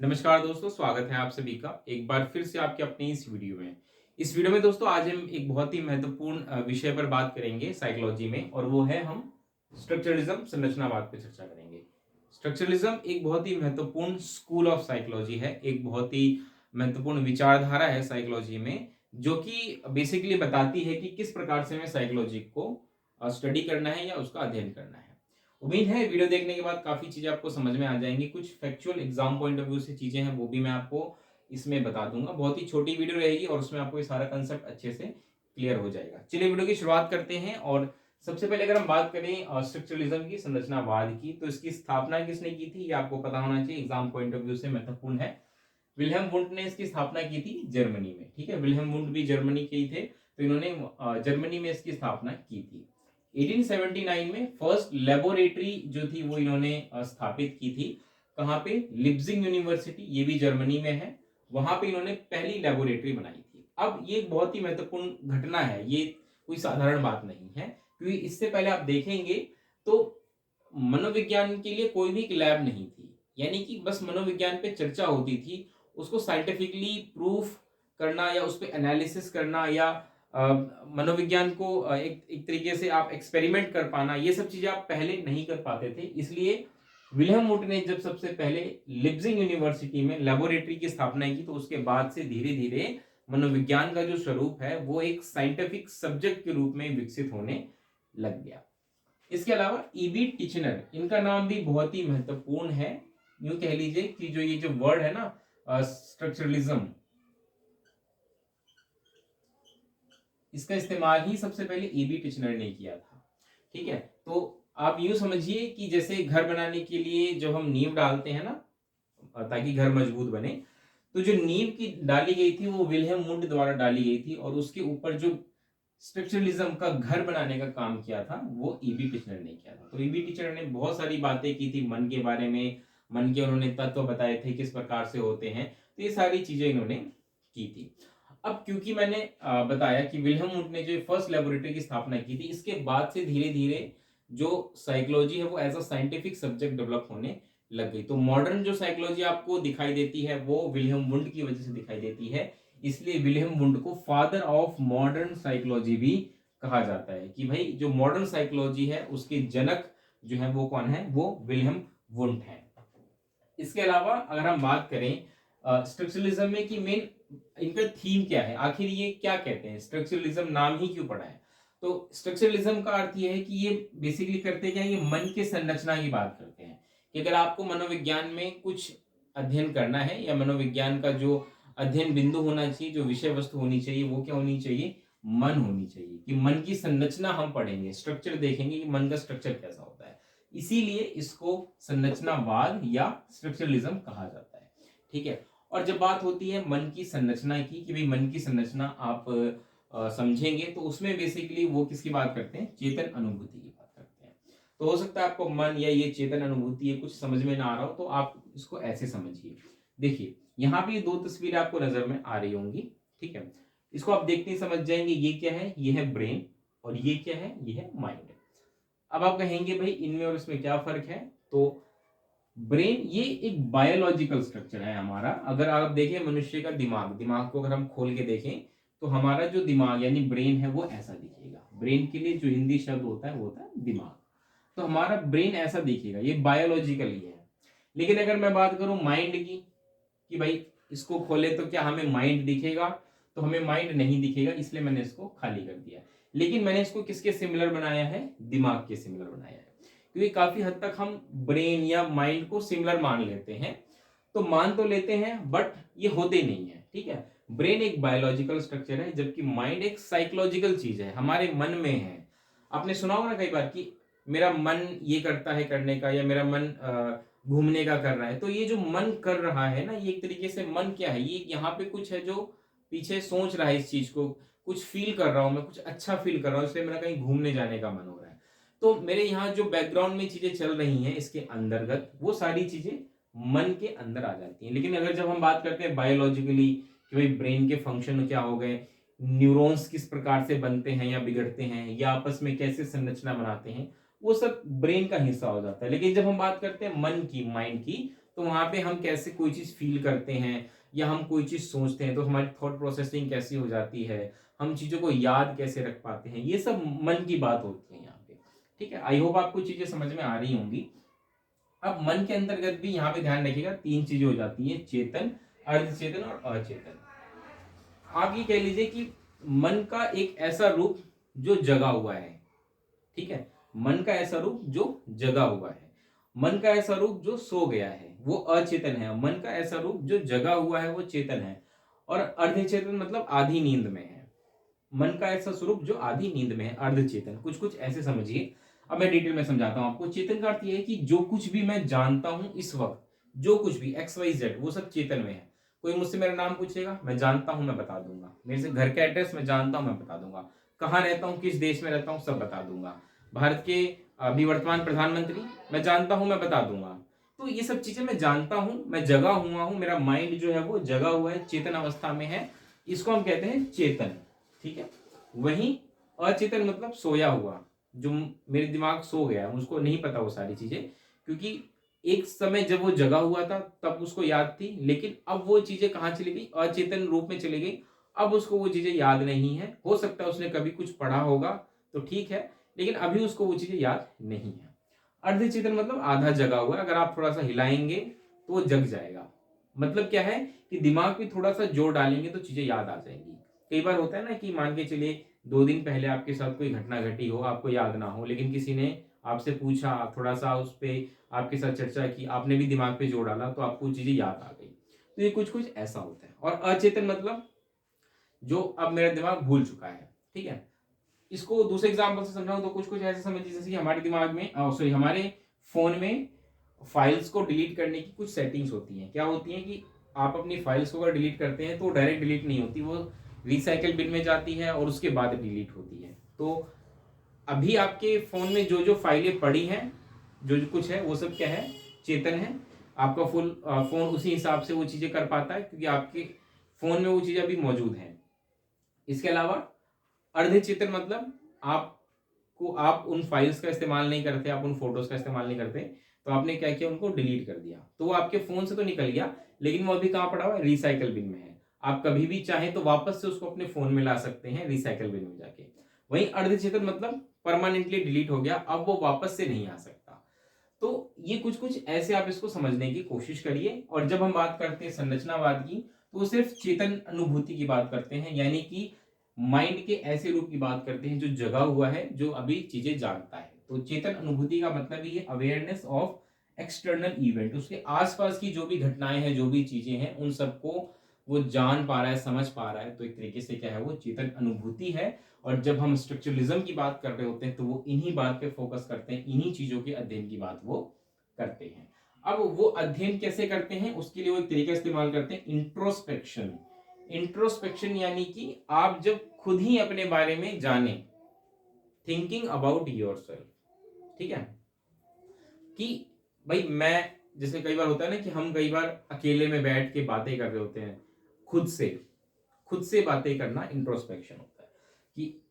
नमस्कार दोस्तों, स्वागत है आप सभी का एक बार फिर से आपके अपनी इस वीडियो में। इस वीडियो में दोस्तों आज हम एक बहुत ही महत्वपूर्ण विषय पर बात करेंगे साइकोलॉजी में, और वो है हम स्ट्रक्चरलिज्म संरचनावाद पर चर्चा करेंगे। स्ट्रक्चरलिज्म एक बहुत ही महत्वपूर्ण स्कूल ऑफ साइकोलॉजी है, एक बहुत ही महत्वपूर्ण विचारधारा है साइकोलॉजी में, जो कि बेसिकली बताती है कि किस प्रकार से हमें साइकोलॉजी को स्टडी करना है या उसका अध्ययन करना है। उम्मीद है वीडियो देखने के बाद काफी चीजें आपको समझ में आ जाएंगी। कुछ factual exam point of view से चीजें हैं वो भी मैं आपको इसमें बता दूंगा। बहुत ही छोटी वीडियो रहेगी और उसमें आपको ये सारा कंसेप्ट अच्छे से क्लियर हो जाएगा। चलिए वीडियो की शुरुआत करते हैं। और सबसे पहले अगर हम बात करें स्ट्रक्चरलिज्म की, संरचनावाद की, तो इसकी स्थापना किसने की थी ये आपको पता होना चाहिए, एग्जाम पॉइंट ऑफ व्यू से महत्वपूर्ण है। विल्हेम वुंट ने इसकी स्थापना की थी जर्मनी में। ठीक है, विल्हेम वुंट भी जर्मनी के ही थे, तो इन्होंने जर्मनी में इसकी स्थापना की थी। 1879 में फर्स्ट लेबोरेटरी जो थी वो इन्होंने स्थापित की थी। कहाँ पे? लिप्जिंग यूनिवर्सिटी, ये भी जर्मनी में है। वहां पे इन्होंने पहली लेबोरेटरी बनाई थी। अब ये एक बहुत ही महत्वपूर्ण घटना है, ये कोई साधारण बात नहीं है, क्योंकि इससे पहले आप देखेंगे तो मनोविज्ञान के लिए कोई भी एक लैब नहीं थी। यानी कि बस मनोविज्ञान पे चर्चा होती थी, उसको साइंटिफिकली प्रूफ करना या उस पर एनालिसिस करना या मनोविज्ञान को एक तरीके से आप एक्सपेरिमेंट कर पाना, ये सब चीजें आप पहले नहीं कर पाते थे। इसलिए विलियम वुड ने जब सबसे पहले लिप्जिंग यूनिवर्सिटी में लेबोरेटरी की स्थापना की, तो उसके बाद से धीरे धीरे मनोविज्ञान का जो स्वरूप है वो एक साइंटिफिक सब्जेक्ट के रूप में विकसित होने लग गया। इसके अलावा ईबी टिचनर, इनका नाम भी बहुत ही महत्वपूर्ण है। यूं कह लीजिए कि जो ये जो वर्ड है ना स्ट्रक्चरलिज्म, इसका इस्तेमाल ही सबसे पहले ईबी टिचनर ने किया था। ठीक है, तो आप यूं समझिए कि जैसे घर बनाने के लिए जब हम नींव डालते हैं ना, ताकि घर मजबूत बने, तो जो नींव की डाली गई थी वो विल्हेम वुंड द्वारा डाली गई थी, और उसके ऊपर जो स्ट्रक्चरलिज्म का घर बनाने का काम किया था वो ईबी टिचनर ने किया था। तो ईबी टिचनर ने बहुत सारी बातें की थी मन के बारे में, मन के उन्होंने तत्व बताए थे किस प्रकार से होते हैं, तो ये सारी चीजें इन्होंने की थी। अब क्योंकि मैंने बताया कि विल्हेम वुंड ने जो फर्स्ट लेबोरेटरी की स्थापना की थी, इसके बाद से धीरे धीरे जो साइकोलॉजी है वो as a scientific subject develop होने लग गई। तो मॉडर्न जो साइकोलॉजी आपको दिखाई देती है वो विल्हेम वुंड की वजह से दिखाई देती है। इसलिए विल्हेम वुंड को फादर ऑफ मॉडर्न साइकोलॉजी भी कहा जाता है, कि भाई जो मॉडर्न साइकोलॉजी है उसके जनक जो है वो कौन है, वो विल्हेम वुंड है। इसके अलावा अगर हम बात करें स्ट्रक्चरलिज्म में कि मेन इनका थीम क्या है, आखिर ये क्या कहते हैं, स्ट्रक्चरलिज्म नाम ही क्यों पड़ा है। तो स्ट्रक्चरलिज्म का अर्थ ये है कि ये बेसिकली करते क्या है, ये मन के संरचना की बात करते हैं। कि अगर आपको मनोविज्ञान में कुछ अध्ययन करना है या मनोविज्ञान का जो अध्ययन बिंदु होना चाहिए, जो विषय वस्तु होनी चाहिए, वो क्या होनी चाहिए, मन होनी चाहिए। कि मन की संरचना हम पढ़ेंगे, स्ट्रक्चर देखेंगे कि मन का स्ट्रक्चर कैसा होता है। इसीलिए इसको संरचनावाद या स्ट्रक्चरलिज्म कहा जाता है। ठीक है, और जब बात होती है मन की संरचना की, कि भाई मन की संरचना आप समझेंगे, तो उसमें बेसिकली वो किसकी बात करते हैं, चेतन अनुभूति की बात करते हैं। तो हो सकता है आपको मन या ये चेतन अनुभूति ये कुछ समझ में ना आ रहा हो, तो आप इसको ऐसे समझिए। देखिए यहाँ पे दो तस्वीरें आपको नजर में आ रही होंगी। ठीक है, इसको आप देखते ही समझ जाएंगे ये क्या है, ये है ब्रेन, और ये क्या है, ये है माइंड। अब आप कहेंगे भाई इनमें और इसमें क्या फर्क है। तो ब्रेन ये एक बायोलॉजिकल स्ट्रक्चर है हमारा। अगर आप देखें मनुष्य का दिमाग, दिमाग को अगर हम खोल के देखें, तो हमारा जो दिमाग यानी ब्रेन है वो ऐसा दिखेगा। ब्रेन के लिए जो हिंदी शब्द होता है वो होता है दिमाग। तो हमारा ब्रेन ऐसा दिखेगा, ये बायोलॉजिकल ही है। लेकिन अगर मैं बात करूं माइंड की, कि भाई इसको खोले तो क्या हमें माइंड दिखेगा, तो हमें माइंड नहीं दिखेगा, इसलिए मैंने इसको खाली कर दिया। लेकिन मैंने इसको किसके सिमिलर बनाया है, दिमाग के सिमिलर बनाया है। क्योंकि काफी हद तक हम ब्रेन या माइंड को सिमिलर मान लेते हैं, तो मान तो लेते हैं बट ये होते नहीं है। ठीक है, ब्रेन एक बायोलॉजिकल स्ट्रक्चर है, जबकि माइंड एक साइकोलॉजिकल चीज है, हमारे मन में है। आपने सुना होगा ना कई बार कि मेरा मन ये करता है करने का, या मेरा मन घूमने का कर रहा है। तो ये जो मन कर रहा है ना, ये एक तरीके से मन क्या है, ये यहाँ पे कुछ है जो पीछे सोच रहा है इस चीज को, कुछ फील कर रहा हूं मैं, कुछ अच्छा फील कर रहा हूं, इसलिए मेरा कहीं घूमने जाने का मन हो रहा है। तो मेरे यहाँ जो बैकग्राउंड में चीजें चल रही हैं इसके अंतर्गत, वो सारी चीजें मन के अंदर आ जाती हैं। लेकिन अगर जब हम बात करते हैं बायोलॉजिकली कि भाई ब्रेन के फंक्शन क्या हो गए, न्यूरॉन्स किस प्रकार से बनते हैं या बिगड़ते हैं, या आपस में कैसे संरचना बनाते हैं, वो सब ब्रेन का हिस्सा हो जाता है। लेकिन जब हम बात करते हैं मन की, माइंड की, तो वहां पे हम कैसे कोई चीज फील करते हैं या हम कोई चीज सोचते हैं तो हमारी थॉट प्रोसेसिंग कैसी हो जाती है, हम चीजों को याद कैसे रख पाते हैं, ये सब मन की बात होती है यहाँ पे। ठीक है, आई होप आपको चीजें समझ में आ रही होंगी। अब मन के अंतर्गत भी यहाँ पे ध्यान रखिएगा 3 चीजें हो जाती है, चेतन, अर्धचेतन और अचेतन। आप ये कह लीजिए कि मन का एक ऐसा रूप जो जगा हुआ है, ठीक है, मन का ऐसा रूप जो जगा हुआ है, मन का ऐसा रूप जो सो गया है वो अचेतन है, मन का ऐसा रूप जो जगा हुआ है वो चेतन है, और अर्धचेतन मतलब आधी नींद में है। मन का ऐसा स्वरूप जो आधी नींद में है, अर्धचेतन। कुछ कुछ ऐसे समझिए, अब मैं डिटेल में समझाता हूं आपको। चेतन का अर्थ यह है कि जो कुछ भी मैं जानता हूं इस वक्त, जो कुछ भी XYZ, वो सब चेतन में है। कोई मुझसे मेरा नाम पूछेगा, मैं जानता हूं, मैं बता दूंगा। मेरे से घर का एड्रेस मैं जानता हूं, मैं बता दूंगा। कहाँ रहता हूं, किस देश में रहता हूं, सब बता दूंगा। भारत के अभी वर्तमान प्रधानमंत्री मैं जानता हूं, मैं बता दूंगा। तो ये सब चीजें मैं जानता हूं, मैं जगा हुआ हूं, मेरा माइंड जो है वो जगा हुआ है, चेतन अवस्था में है, इसको हम कहते हैं चेतन। ठीक है, वहीं अचेतन मतलब सोया हुआ, जो मेरे दिमाग सो गया, उसको नहीं पता वो सारी चीजें, क्योंकि एक समय जब वो जगा हुआ था तब उसको याद थी, लेकिन अब वो चीजें कहाँ चली गई, अचेतन रूप में चली गई। अब उसको वो चीजें याद नहीं है। हो सकता है उसने कभी कुछ पढ़ा होगा तो ठीक है, लेकिन अभी उसको वो चीजें याद नहीं है। अर्धचेतन मतलब आधा जगा हुआ है, अगर आप थोड़ा सा हिलाएंगे तो वो जग जाएगा। मतलब क्या है कि दिमाग में थोड़ा सा जोर डालेंगे तो चीजें याद आ जाएंगी। कई बार होता है ना कि मान के चलिए 2 दिन पहले आपके साथ कोई घटना घटी हो, आपको याद ना हो, लेकिन किसी ने आपसे पूछा, थोड़ा सा उस पर आपके साथ चर्चा की, आपने भी दिमाग पे जोर डाला तो आपको चीजें याद आ गई। तो ये कुछ कुछ ऐसा होता है। और अचेतन मतलब जो अब मेरा दिमाग भूल चुका है। ठीक है, इसको दूसरे एग्जाम्पल से समझाऊं तो कुछ कुछ ऐसे समझिए, जैसे कि हमारे दिमाग में, सॉरी, हमारे फोन में फाइल्स को डिलीट करने की कुछ सेटिंग्स होती हैं। क्या होती हैं कि आप अपनी फाइल्स को अगर डिलीट करते हैं तो डायरेक्ट डिलीट नहीं होती, वो रिसाइकल बिन में जाती है और उसके बाद डिलीट होती है। तो अभी आपके फोन में जो जो फाइलें पड़ी हैं, जो जो कुछ है, वो सब क्या है, चेतन है। आपका फुल फोन उसी हिसाब से वो चीजें कर पाता है, क्योंकि आपके फोन में वो चीजें अभी मौजूद हैं। इसके अलावा अर्धचेतन मतलब आप उन फाइल्स का इस्तेमाल नहीं करते, आप उन फोटोज का इस्तेमाल नहीं करते, तो आपने क्या किया, उनको डिलीट कर दिया, तो वो आपके फोन से तो निकल गया, लेकिन वो अभी कहाँ पड़ा हुआ है, रिसाइकल बिन में है। आप कभी भी चाहें तो वापस से उसको अपने फोन में ला सकते हैं, रिसाइकल बिन में जाके। वहीं अर्धचेतन मतलब परमानेंटली डिलीट हो गया, अब वो वापस से नहीं आ सकता। तो ये कुछ कुछ ऐसे आप इसको समझने की कोशिश करिए। और जब हम बात करते हैं संरचनावाद की, तो वो सिर्फ चेतन अनुभूति की बात करते हैं, यानी कि माइंड के ऐसे रूप की बात करते हैं जो जगा हुआ है, जो अभी चीजें जानता है। तो चेतन अनुभूति का मतलब ही है अवेयरनेस ऑफ एक्सटर्नल इवेंट, उसके आसपास की जो भी घटनाएं हैं, जो भी चीजें हैं, उन सबको वो जान पा रहा है, समझ पा रहा है। तो एक तरीके से क्या है, वो चेतन अनुभूति है। और जब हम स्ट्रक्चरलिज्म की बात कर रहे होते हैं तो वो इन्हीं बात पे फोकस करते हैं, इन्हीं चीजों के अध्ययन की बात वो करते हैं। अब वो अध्ययन कैसे करते हैं, उसके लिए वो एक तरीका इस्तेमाल करते हैं, इंट्रोस्पेक्शन। इंट्रोस्पेक्शन यानी कि आप जब खुद ही अपने बारे में जाने, थिंकिंग अबाउट योरसेल्फ। ठीक है, कि भाई मैं, जैसे कई बार होता है ना कि हम कई बार अकेले में बैठ के बातें कर रहे होते हैं, खुद से बातें करना इंट्रोस्पेक्शन होता है। कि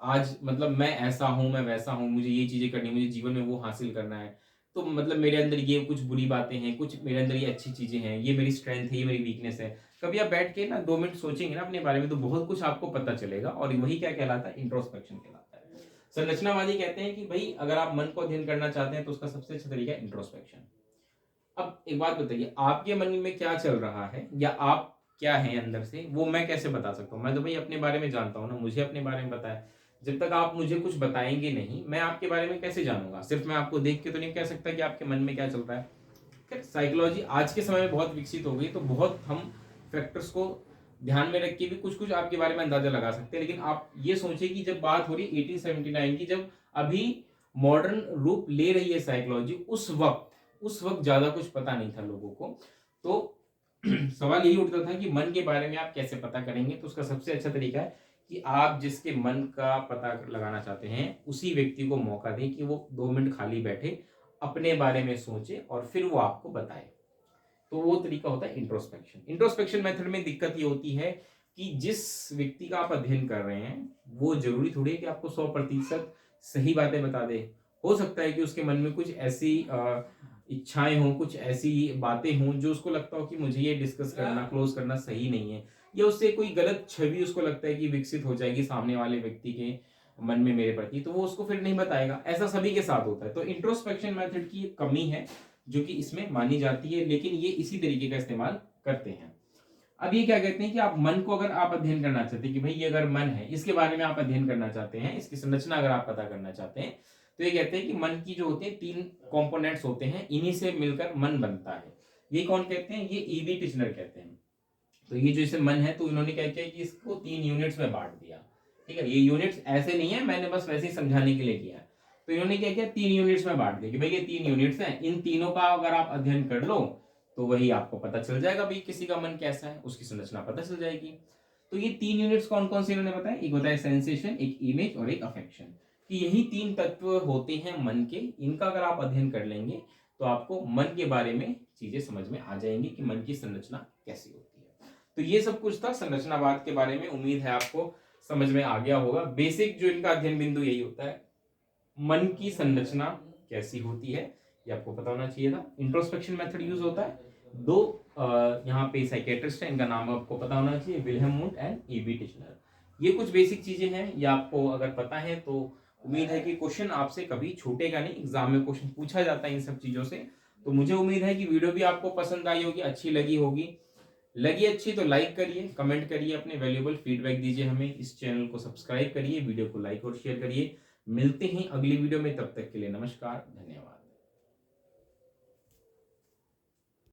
आज मतलब मैं ऐसा हूं, मैं वैसा हूं, मुझे ये चीजें करनी, मुझे जीवन में वो हासिल करना है, तो मतलब मेरे अंदर ये कुछ बुरी बातें हैं, कुछ मेरे अंदर ये अच्छी चीजें हैं, ये मेरी स्ट्रेंथ है, ये मेरी वीकनेस है। कभी आप बैठ के ना 2 मिनट सोचेंगे ना अपने बारे में, तो बहुत कुछ आपको पता चलेगा। और वही क्या कहलाता है, इंट्रोस्पेक्शन कहलाता है। संरचनावादी कहते हैं कि भाई अगर आप मन को अध्ययन करना चाहते हैं तो उसका सबसे अच्छा तरीका है इंट्रोस्पेक्शन। अब एक बात बताइए, आपके मन में क्या चल रहा है या आप क्या है अंदर से, वो मैं कैसे बता सकता हूँ? मैं तो भाई अपने बारे में जानता हूँ ना, मुझे अपने बारे में पता है। जब तक आप मुझे कुछ बताएंगे नहीं, मैं आपके बारे में कैसे जानूंगा? सिर्फ मैं आपको देख के तो नहीं कह सकता कि आपके मन में क्या चल रहा है। खैर, साइकोलॉजी आज के समय में बहुत विकसित हो गई, तो बहुत हम फैक्टर्स को ध्यान में रख के भी कुछ कुछ आपके बारे में अंदाजा लगा सकते हैं। लेकिन आप ये सोचिए कि जब बात हो रही है 1879 की, जब अभी मॉडर्न रूप ले रही है साइकोलॉजी, उस वक्त ज्यादा कुछ पता नहीं था लोगों को। तो सवाल यही उठता था कि मन के बारे में आप कैसे पता करेंगे? तो उसका सबसे अच्छा तरीका है कि आप जिसके मन का पता लगाना चाहते हैं उसी व्यक्ति को मौका दें कि वो 2 मिनट खाली बैठे, अपने बारे में सोचे और फिर वो आपको बताए। तो वो तरीका होता है इंट्रोस्पेक्शन। इंट्रोस्पेक्शन मेथड में दिक्कत ये होती है कि जिस व्यक्ति का आप अध्ययन कर रहे हैं वो जरूरी थोड़ी है कि आपको 100% सही बातें बता दे। हो सकता है कि उसके मन में कुछ ऐसी इच्छाएं हों, कुछ ऐसी बातें हों जो उसको लगता हो कि मुझे ये डिस्कस करना, क्लोज करना सही नहीं है, या उससे कोई गलत छवि उसको लगता है कि विकसित हो जाएगी सामने वाले व्यक्ति के मन में मेरे प्रति, तो वो उसको फिर नहीं बताएगा। ऐसा सभी के साथ होता है। तो इंट्रोस्पेक्शन मेथड की एक कमी है जो कि इसमें मानी जाती है, लेकिन ये इसी तरीके का इस्तेमाल करते हैं। अब ये क्या कहते हैं कि आप मन को अगर आप अध्ययन करना चाहते हैं कि भाई ये अगर मन है, इसके बारे में आप अध्ययन करना चाहते हैं, इसकी संरचना अगर आप पता करना चाहते हैं, तो ये कहते हैं कि मन की जो होते हैं 3 कंपोनेंट्स होते हैं, इन्हीं से मिलकर मन बनता है। ये कौन कहते हैं? ये ईबी टिचनर कहते हैं। तो ये जो इसे मन है, तो इन्होंने क्या किया कि इसको 3 यूनिट्स में बांट दिया। ठीक है, ये यूनिट्स ऐसे नहीं है, मैंने बस वैसे ही समझाने के लिए किया। तो इन्होंने क्या किया, 3 यूनिट्स में बांट दिया कि भाई ये 3 यूनिट्स हैं, इन तीनों का अगर आप अध्ययन कर लो तो वही आपको पता चल जाएगा भाई किसी का मन कैसा है, उसकी संरचना पता चल जाएगी। तो ये 3 यूनिट्स कौन कौन से इन्होंने बताया? एक होता है सेंसेशन, एक इमेज और एक अफेक्शन। कि यही 3 तत्व होते हैं मन के। इनका अगर आप अध्ययन कर लेंगे तो आपको मन के बारे में चीजें समझ में आ जाएंगी कि मन की संरचना कैसी होती है। तो ये सब कुछ था संरचनावाद के बारे में। उम्मीद है आपको समझ में आ गया होगा। बेसिक जो इनका अध्ययन बिंदु यही होता है, मन की संरचना कैसी होती है, ये आपको पता होना चाहिए था। इंट्रोस्पेक्शन मेथड यूज होता है। 2 यहाँ पे साइकेट्रिस्ट है, इनका नाम आपको पता होना चाहिए, Wilhelm wound and EB Titchener. ये कुछ बेसिक चीजें हैं, ये आपको अगर पता है तो उम्मीद है कि क्वेश्चन आपसे कभी छूटेगा नहीं। एग्जाम में क्वेश्चन पूछा जाता है इन सब चीजों से। तो मुझे उम्मीद है कि वीडियो भी आपको पसंद आई होगी, अच्छी लगी होगी। लगी अच्छी तो लाइक करिए, कमेंट करिए, अपने वैल्यूएबल फीडबैक दीजिए हमें। इस चैनल को सब्सक्राइब करिए, वीडियो को लाइक और शेयर करिए। मिलते हैं अगली वीडियो में, तब तक के लिए नमस्कार, धन्यवाद।